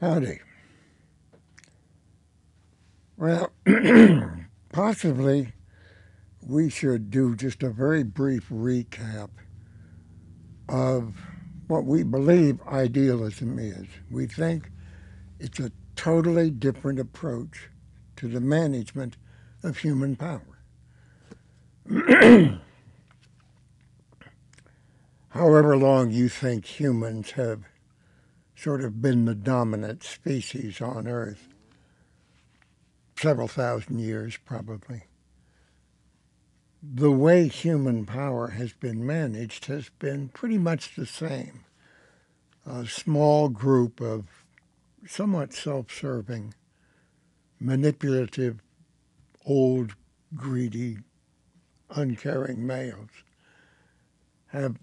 Howdy. Well, possibly we should do just a very brief recap of what we believe idealism is. We think it's a totally different approach to the management of human power. However long you think humans have sort of been the dominant species on Earth, several thousand years probably, the way human power has been managed has been pretty much the same. A small group of somewhat self-serving, manipulative, old, greedy, uncaring males have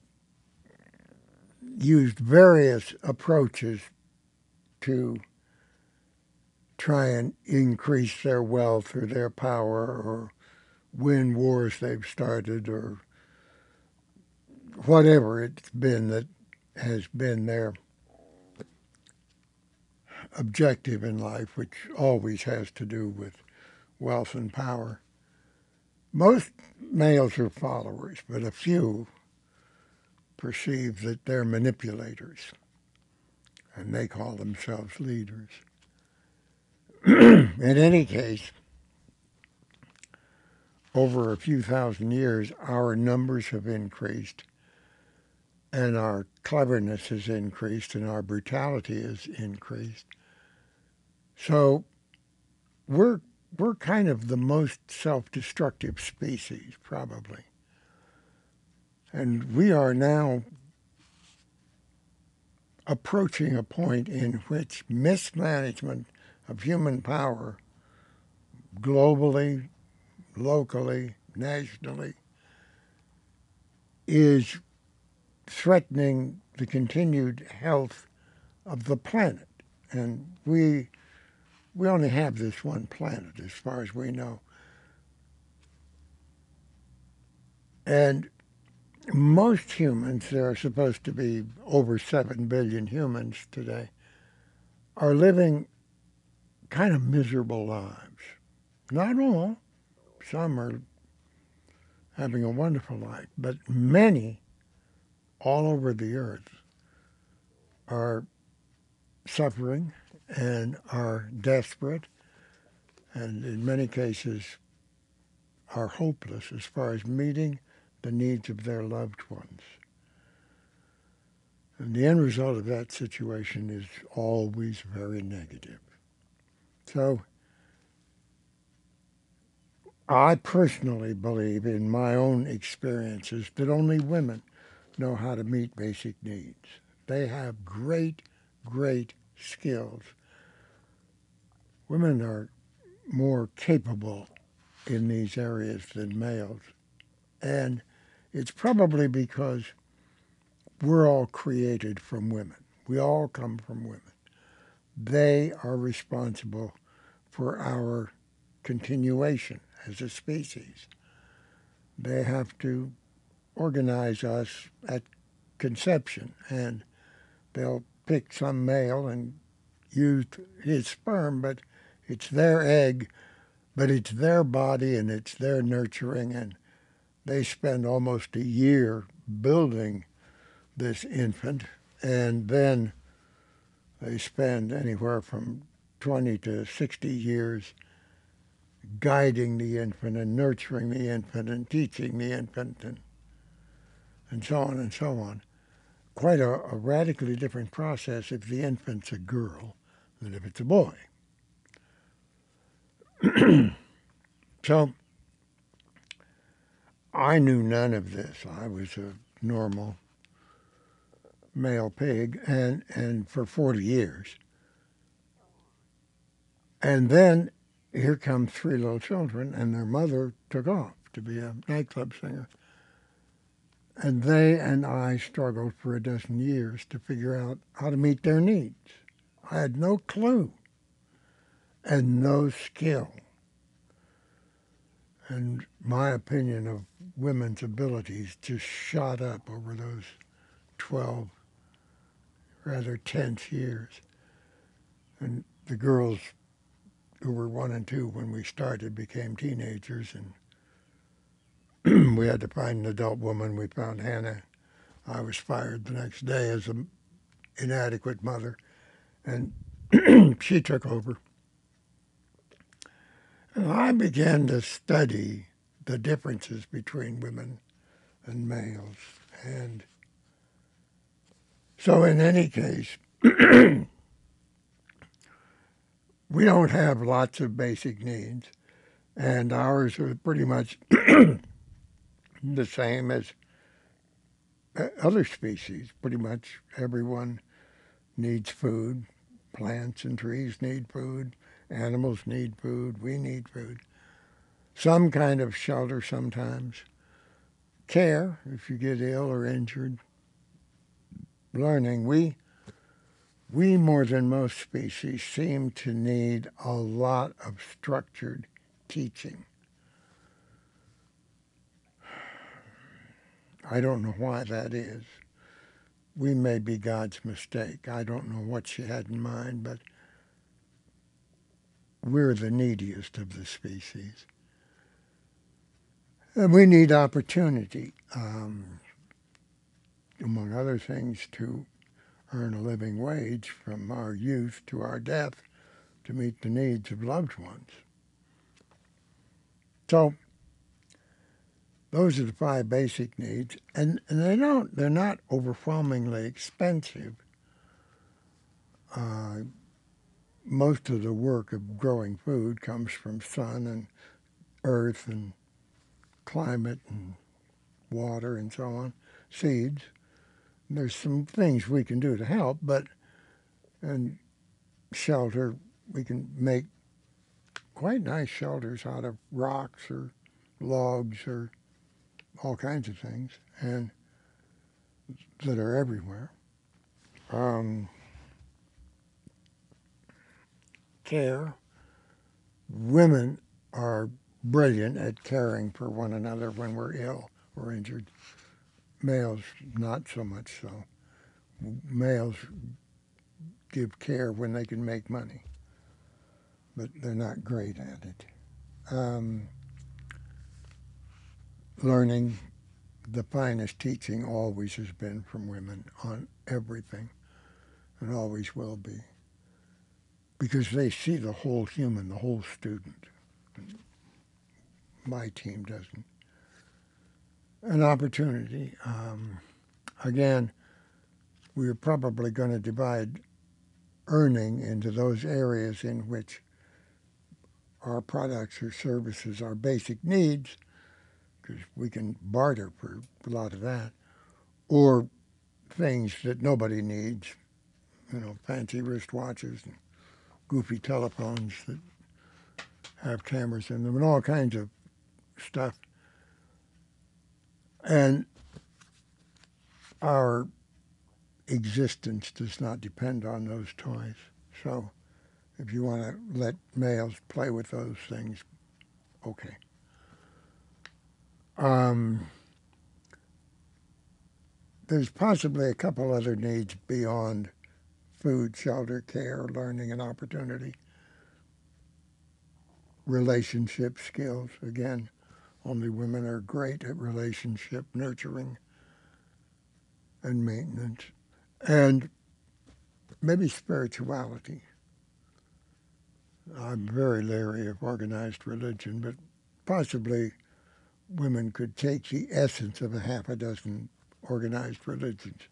used various approaches to try and increase their wealth or their power or win wars they've started or whatever it's been that has been their objective in life, which always has to do with wealth and power. Most males are followers, but a few perceive that they're manipulators, and they call themselves leaders. In any case, over a few thousand years, our numbers have increased, and our cleverness has increased, and our brutality has increased. So we're we're kind of the most self-destructive species, probably. And we are now approaching a point in which mismanagement of human power globally, locally, nationally is threatening the continued health of the planet. And we only have this one planet as far as we know. And most humans, there are supposed to be over 7 billion humans today, are living kind of miserable lives. Not all. Some are having a wonderful life, but many all over the earth are suffering and are desperate and in many cases are hopeless as far as meeting the needs of their loved ones. And the end result of that situation is always very negative. So I personally believe in my own experiences that only women know how to meet basic needs. They have great, great skills. Women are more capable in these areas than males. And it's probably because we're all created from women. We all come from women. They are responsible for our continuation as a species. They have to organize us at conception, and they'll pick some male and use his sperm, but it's their egg, but it's their body and it's their nurturing, and they spend almost a year building this infant, and then they spend anywhere from 20 to 60 years guiding the infant and nurturing the infant and teaching the infant and so on and so on. Quite a radically different process if the infant's a girl than if it's a boy. So I knew none of this. I was a normal male pig and for 40 years. And then here come three little children, and their mother took off to be a nightclub singer. And they and I struggled for a dozen years to figure out how to meet their needs. I had no clue and no skill. And my opinion of women's abilities just shot up over those 12 rather tense years. And the girls who were 1 and 2 when we started became teenagers, and we had to find an adult woman. We found Hannah. I was fired the next day as an inadequate mother, and she took over. And I began to study the differences between women and males. And so, in any case, we don't have lots of basic needs, and ours are pretty much the same as other species. Pretty much everyone needs food. Plants and trees need food. Animals need food. We need food. Some kind of shelter sometimes. Care if you get ill or injured. Learning. We more than most species seem to need a lot of structured teaching. I don't know why that is. We may be God's mistake. I don't know what she had in mind, but we're the neediest of the species. And we need opportunity, among other things, to earn a living wage from our youth to our death to meet the needs of loved ones. So those are the 5 basic needs, and they're not overwhelmingly expensive. Most of the work of growing food comes from sun and earth and climate and water and so on, seeds. There's some things we can do to help, but and shelter, we can make quite nice shelters out of rocks or logs or all kinds of things, and that are everywhere. Um, Care. Women are brilliant at caring for one another when we're ill or injured. Males, not so much so. Males give care when they can make money, but they're not great at it. Um, Learning, the finest teaching always has been from women on everything, and always will be, because they see the whole human, the whole student. My team doesn't. An opportunity. Again, we're probably going to divide earning into those areas in which our products or services are basic needs, because we can barter for a lot of that, or things that nobody needs, fancy wristwatches and goofy telephones that have cameras in them and all kinds of stuff. And our existence does not depend on those toys. So if you want to let males play with those things, okay. There's possibly a couple other needs beyond food, shelter, care, learning, and opportunity. Relationship skills. Again, only women are great at relationship nurturing and maintenance. And maybe spirituality. I'm very leery of organized religion, but possibly women could take the essence of a half a dozen organized religions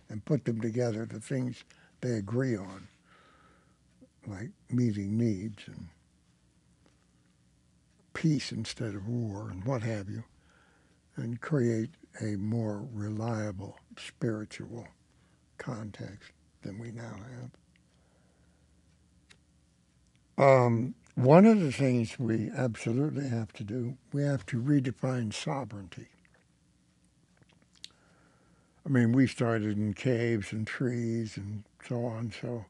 and put them together, the things they agree on, like meeting needs and peace instead of war and what have you, and create a more reliable spiritual context than we now have. One of the things we absolutely have to do, we have to redefine sovereignty. I mean, we started in caves and trees and so on, so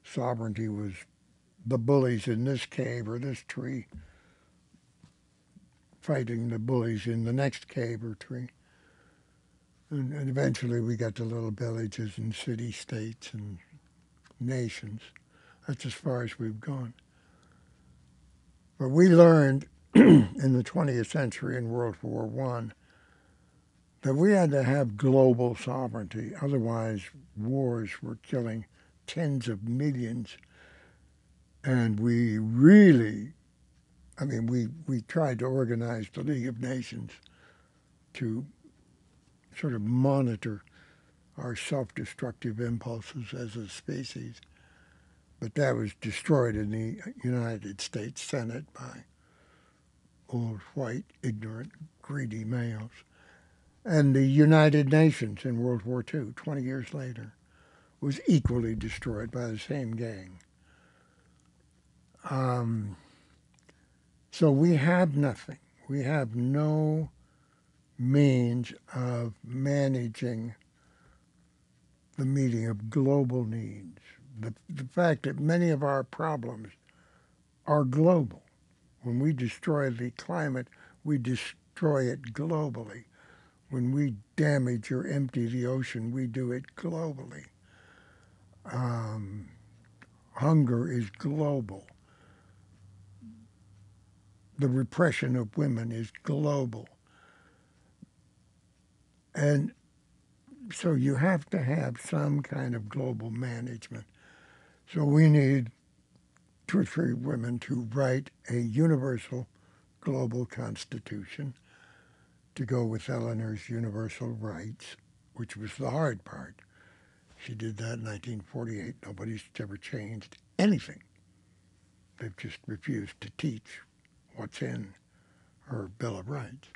sovereignty was the bullies in this cave or this tree fighting the bullies in the next cave or tree. And eventually we got to little villages and city-states and nations. That's as far as we've gone. But we learned in the 20th century in World War I that we had to have global sovereignty. Otherwise, wars were killing tens of millions. And we really, we tried to organize the League of Nations to sort of monitor our self-destructive impulses as a species. But that was destroyed in the United States Senate by old, white, ignorant, greedy males. And the United Nations in World War II, 20 years later, was equally destroyed by the same gang. Um, so we have nothing. We have no means of managing the meeting of global needs. The fact that many of our problems are global. When we destroy the climate, we destroy it globally. When we damage or empty the ocean, we do it globally. Um, Hunger is global. The repression of women is global. And so you have to have some kind of global management. So we need two or three women to write a universal global constitution to go with Eleanor's universal rights, which was the hard part. She did that in 1948. Nobody's ever changed anything. They've just refused to teach what's in her Bill of Rights.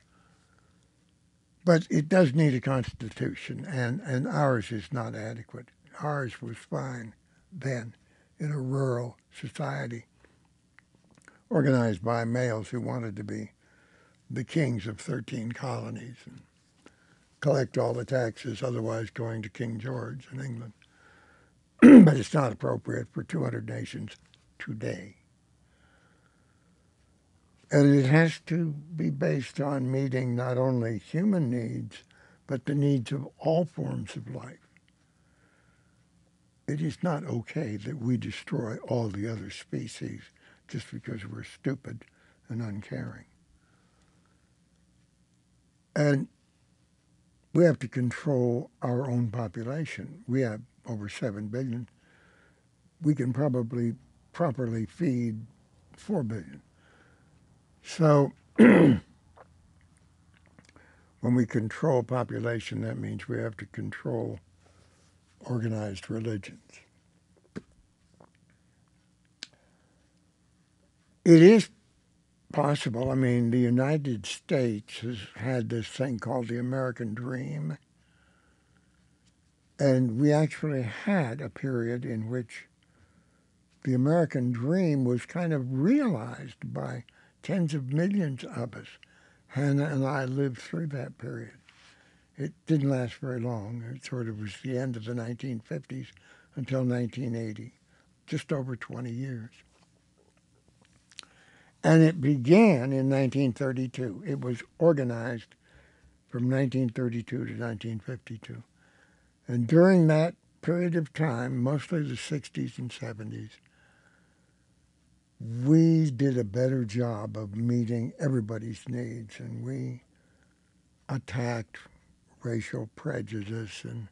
But it does need a constitution, and ours is not adequate. Ours was fine then in a rural society organized by males who wanted to be the kings of 13 colonies and collect all the taxes otherwise going to King George in England. But it's not appropriate for 200 nations today. And it has to be based on meeting not only human needs, but the needs of all forms of life. It is not okay that we destroy all the other species just because we're stupid and uncaring. And we have to control our own population. We have over 7 billion. We can probably properly feed 4 billion. So when we control population, that means we have to control organized religions. It is possible. I mean, the United States has had this thing called the American Dream. And we actually had a period in which the American dream was kind of realized by tens of millions of us. Hannah and I lived through that period. It didn't last very long. It sort of was the end of the 1950s until 1980, just over 20 years. And it began in 1932. It was organized from 1932 to 1952. And during that period of time, mostly the 60s and 70s, we did a better job of meeting everybody's needs, and we attacked racial prejudice, and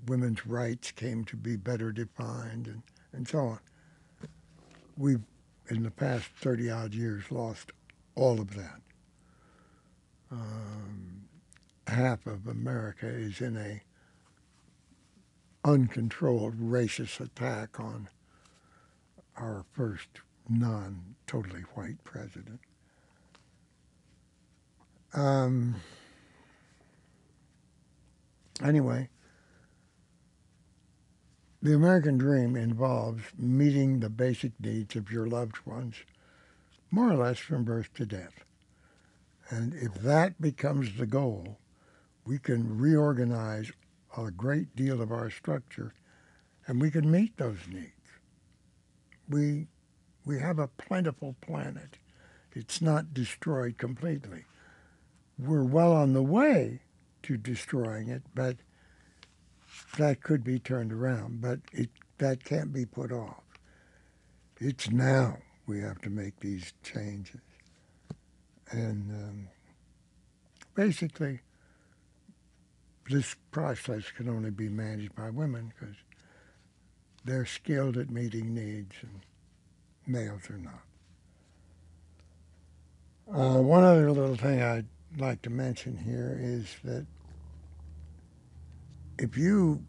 women's rights came to be better defined, and so on. We've, in the past 30-odd years, lost all of that. Half of America is in a uncontrolled racist attack on our first non-totally white president. Anyway, the American dream involves meeting the basic needs of your loved ones, more or less from birth to death. And if that becomes the goal, we can reorganize a great deal of our structure, and we can meet those needs. We have a plentiful planet. It's not destroyed completely. We're well on the way to destroying it, but that could be turned around. But it that can't be put off. It's now we have to make these changes. And basically, this process can only be managed by women because they're skilled at meeting needs and males are not. One other little thing I'd like to mention here is that if you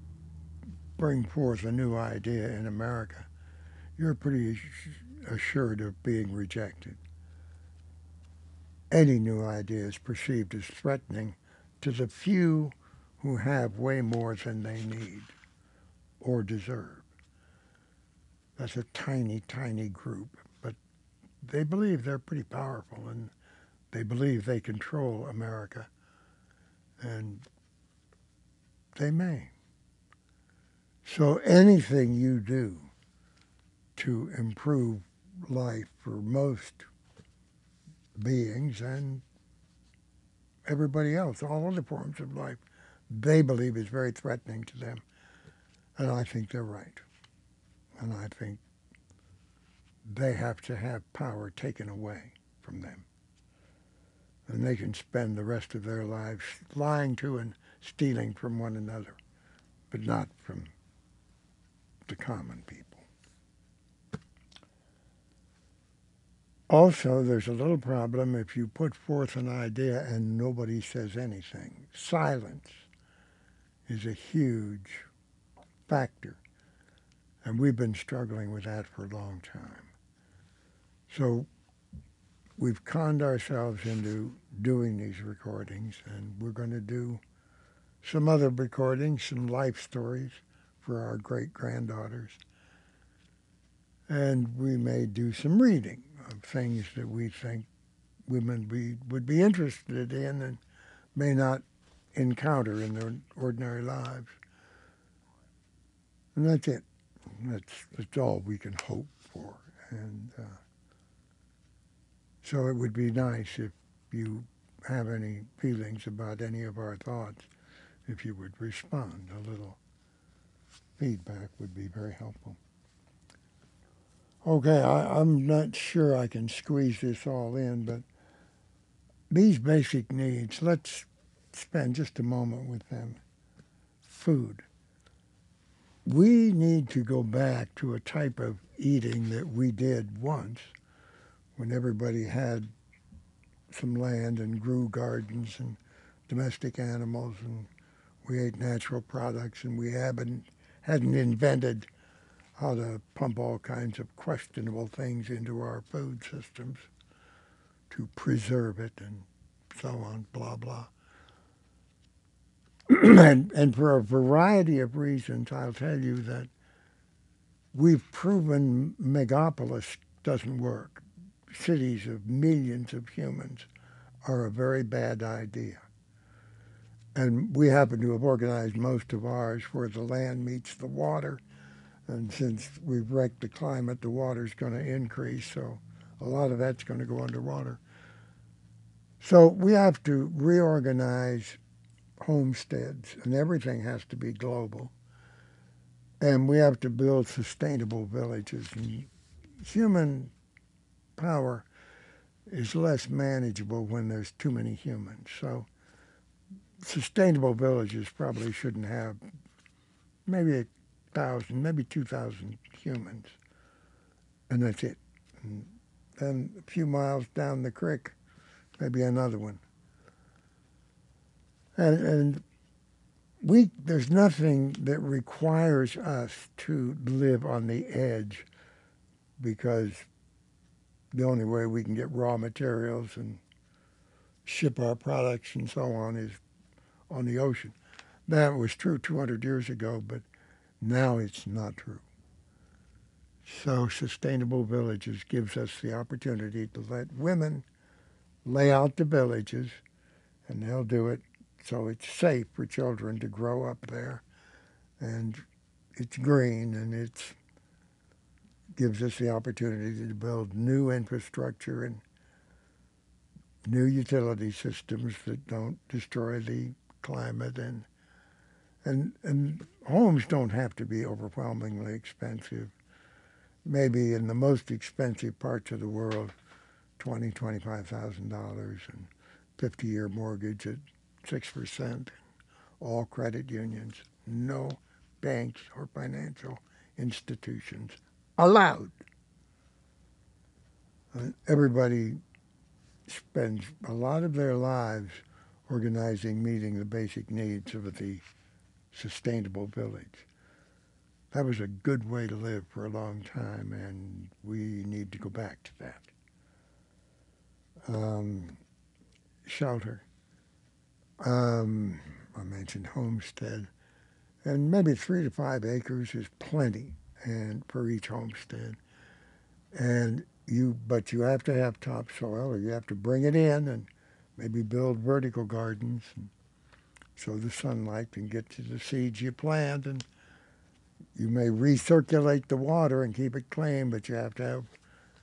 bring forth a new idea in America, you're pretty assured of being rejected. Any new idea is perceived as threatening to the few who have way more than they need or deserve. That's a tiny, tiny group, but they believe they're pretty powerful and they believe they control America, and they may. So anything you do to improve life for most beings and everybody else, all other forms of life, they believe is very threatening to them. And I think they're right. And I think they have to have power taken away from them. And they can spend the rest of their lives lying to and stealing from one another, but not from the common people. Also, there's a little problem if you put forth an idea and nobody says anything. Silence is a huge factor, and we've been struggling with that for a long time. So we've conned ourselves into doing these recordings, and we're going to do some other recordings, some life stories for our great-granddaughters. And we may do some reading of things that we think women would be interested in and may not encounter in their ordinary lives. And that's it. That's all we can hope for. And so it would be nice if you have any feelings about any of our thoughts, if you would respond. A little feedback would be very helpful. Okay, I'm not sure I can squeeze this all in, but these basic needs, let's spend just a moment with them. Food. We need to go back to a type of eating that we did once when everybody had some land and grew gardens and domestic animals and we ate natural products and we hadn't invented how to pump all kinds of questionable things into our food systems to preserve it and so on, blah, blah. and for a variety of reasons, I'll tell you that we've proven megapolis doesn't work. Cities of millions of humans are a very bad idea. And we happen to have organized most of ours where the land meets the water. And since we've wrecked the climate, the water's going to increase. So a lot of that's going to go underwater. So we have to reorganize homesteads, and everything has to be global. And we have to build sustainable villages. And human power is less manageable when there's too many humans. So sustainable villages probably shouldn't have maybe 1,000, maybe 2,000 humans, and that's it. And then a few miles down the creek, maybe another one. And there's nothing that requires us to live on the edge because the only way we can get raw materials and ship our products and so on is on the ocean. That was true 200 years ago, but now it's not true. So sustainable villages gives us the opportunity to let women lay out the villages, and they'll do it so it's safe for children to grow up there, and it's green, and it gives us the opportunity to build new infrastructure and new utility systems that don't destroy the climate and And homes don't have to be overwhelmingly expensive. Maybe in the most expensive parts of the world, $25,000 and 50-year mortgage at 6%. All credit unions, no banks or financial institutions allowed. Everybody spends a lot of their lives organizing meeting the basic needs of the sustainable village. That was a good way to live for a long time, and we need to go back to that. Shelter. I mentioned homestead, and maybe 3 to 5 acres is plenty, and for each homestead. And but you have to have topsoil, or you have to bring it in, and maybe build vertical gardens, and so the sunlight can get to the seeds you plant, and you may recirculate the water and keep it clean, but you have to have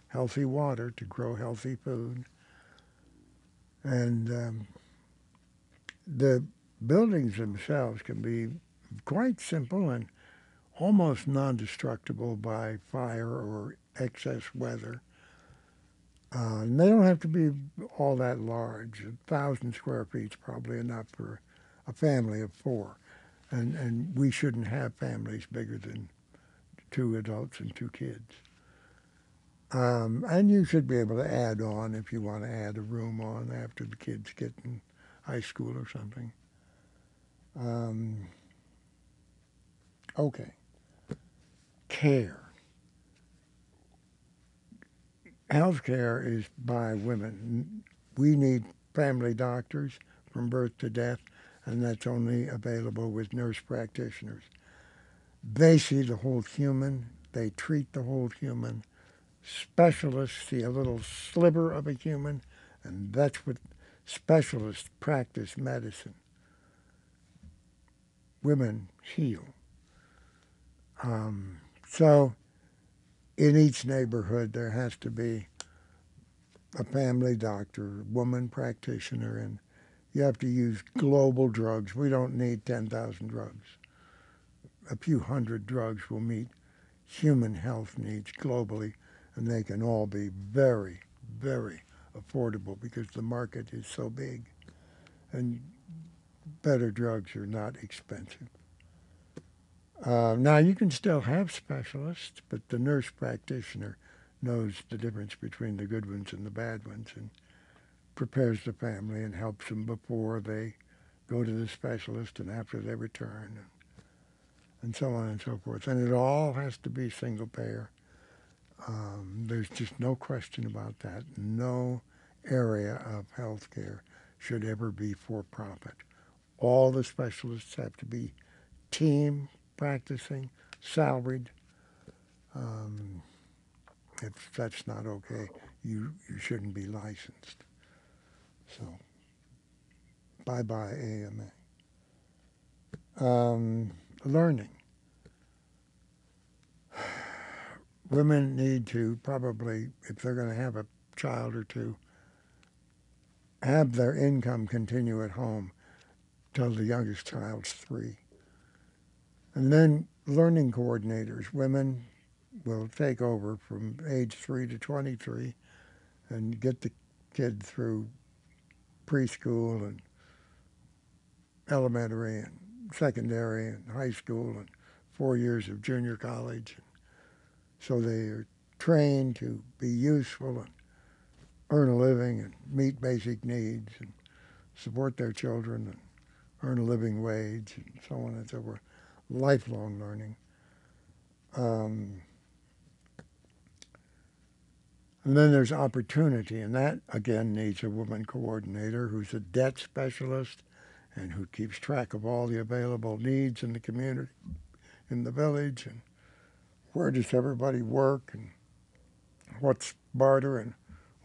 healthy water to grow healthy food. And the buildings themselves can be quite simple and almost non-destructible by fire or excess weather. And they don't have to be all that large. 1,000 square feet is probably enough for a family of four. And we shouldn't have families bigger than 2 adults and 2 kids. And you should be able to add on if you want to add a room on after the kids get in high school or something. Um, okay. Care. Health care is by women. We need family doctors from birth to death, and that's only available with nurse practitioners. They see the whole human. They treat the whole human. Specialists see a little sliver of a human, and that's what specialists practice medicine. Women heal. So in each neighborhood, there has to be a family doctor, woman practitioner, and you have to use global drugs. We don't need 10,000 drugs. A few hundred drugs will meet human health needs globally, and they can all be very, very affordable because the market is so big, and better drugs are not expensive. Now, you can still have specialists, but the nurse practitioner knows the difference between the good ones and the bad ones and prepares the family and helps them before they go to the specialist and after they return, and so on and so forth. And it all has to be single payer. There's just no question about that. No area of healthcare should ever be for profit. All the specialists have to be team practicing, salaried. Um, if that's not okay, you shouldn't be licensed. So bye-bye AMA. Learning. Women need to probably, if they're going to have a child or two, have their income continue at home till the youngest child's 3. And then learning coordinators. Women will take over from age 3 to 23 and get the kid through preschool and elementary and secondary and high school and 4 years of junior college. So they are trained to be useful and earn a living and meet basic needs and support their children and earn a living wage and so on and so forth. Lifelong learning. And then there's opportunity, and that, again, needs a woman coordinator who's a debt specialist and who keeps track of all the available needs in the community, in the village, and where does everybody work, and what's barter, and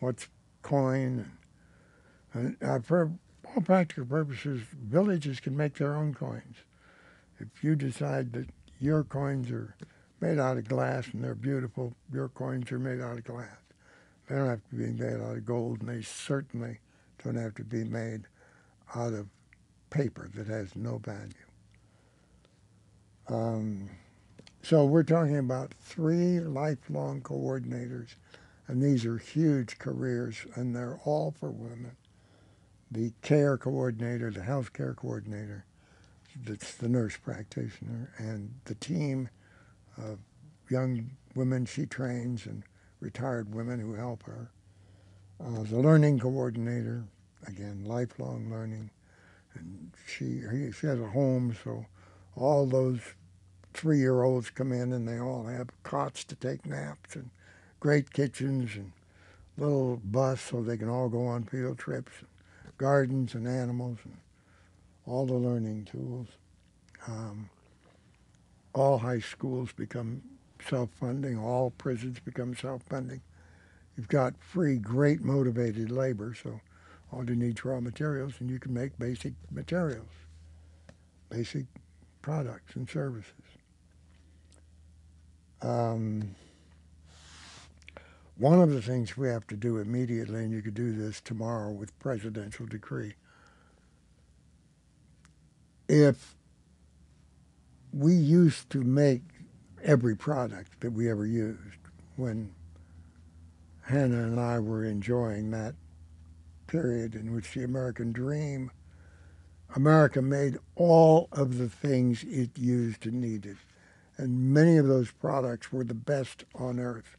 what's coin. And for all practical purposes, villages can make their own coins. If you decide that your coins are made out of glass and they're beautiful, your coins are made out of glass. They don't have to be made out of gold, and they certainly don't have to be made out of paper that has no value. Um, so we're talking about 3 lifelong coordinators, and these are huge careers, and they're all for women. The care coordinator, the health care coordinator, that's the nurse practitioner, and the team of young women she trains and retired women who help her. The learning coordinator, again, lifelong learning, and she has a home, so all those 3-year-olds come in and they all have cots to take naps and great kitchens and little bus so they can all go on field trips, and gardens and animals and all the learning tools. Um, all high schools become self-funding. All prisons become self-funding. You've got free, great motivated labor, so all you need is raw materials, and you can make basic materials, basic products and services. Um, One of the things we have to do immediately, and you could do this tomorrow with presidential decree, if we used to make every product that we ever used when Hannah and I were enjoying that period in which the American dream, America made all of the things it used and needed. And many of those products were the best on earth.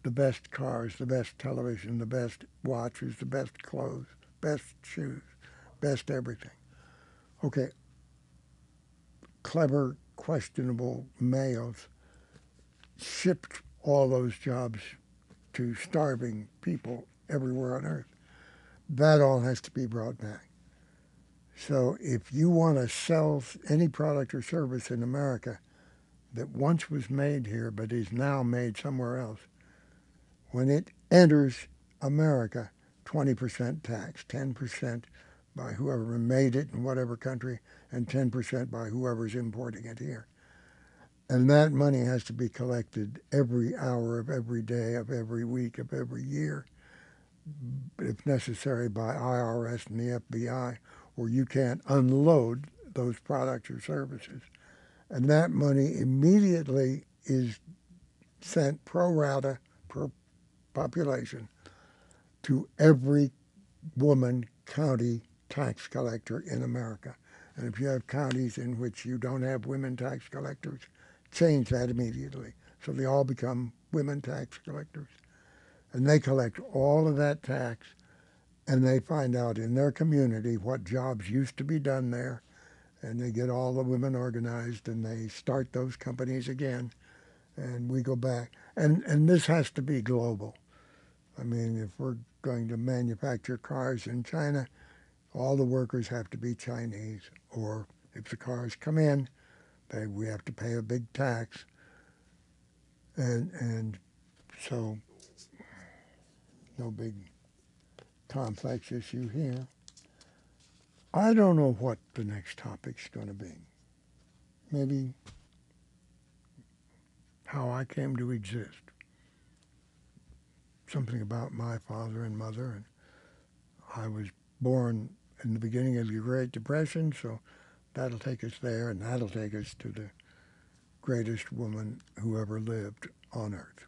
The best cars, the best television, the best watches, the best clothes, best shoes, best everything. Okay, clever, questionable males shipped all those jobs to starving people everywhere on earth. That all has to be brought back. So if you want to sell any product or service in America that once was made here but is now made somewhere else, when it enters America, 20% tax, 10% by whoever made it in whatever country, and 10% by whoever's importing it here. And that money has to be collected every hour of every day of every week of every year, if necessary, by IRS and the FBI, or you can't unload those products or services. And that money immediately is sent pro rata per population to every woman county tax collector in America. And if you have counties in which you don't have women tax collectors, change that immediately. So they all become women tax collectors. And they collect all of that tax, and they find out in their community what jobs used to be done there, and they get all the women organized, and they start those companies again, and we go back. And this has to be global. I mean, if we're going to manufacture cars in China, all the workers have to be Chinese. Or if the cars come in, we have to pay a big tax. And so no big complex issue here. I don't know what the next topic's going to be. Maybe how I came to exist. Something about my father and mother. And I was born in the beginning of the Great Depression, so that'll take us there, and that'll take us to the greatest woman who ever lived on earth.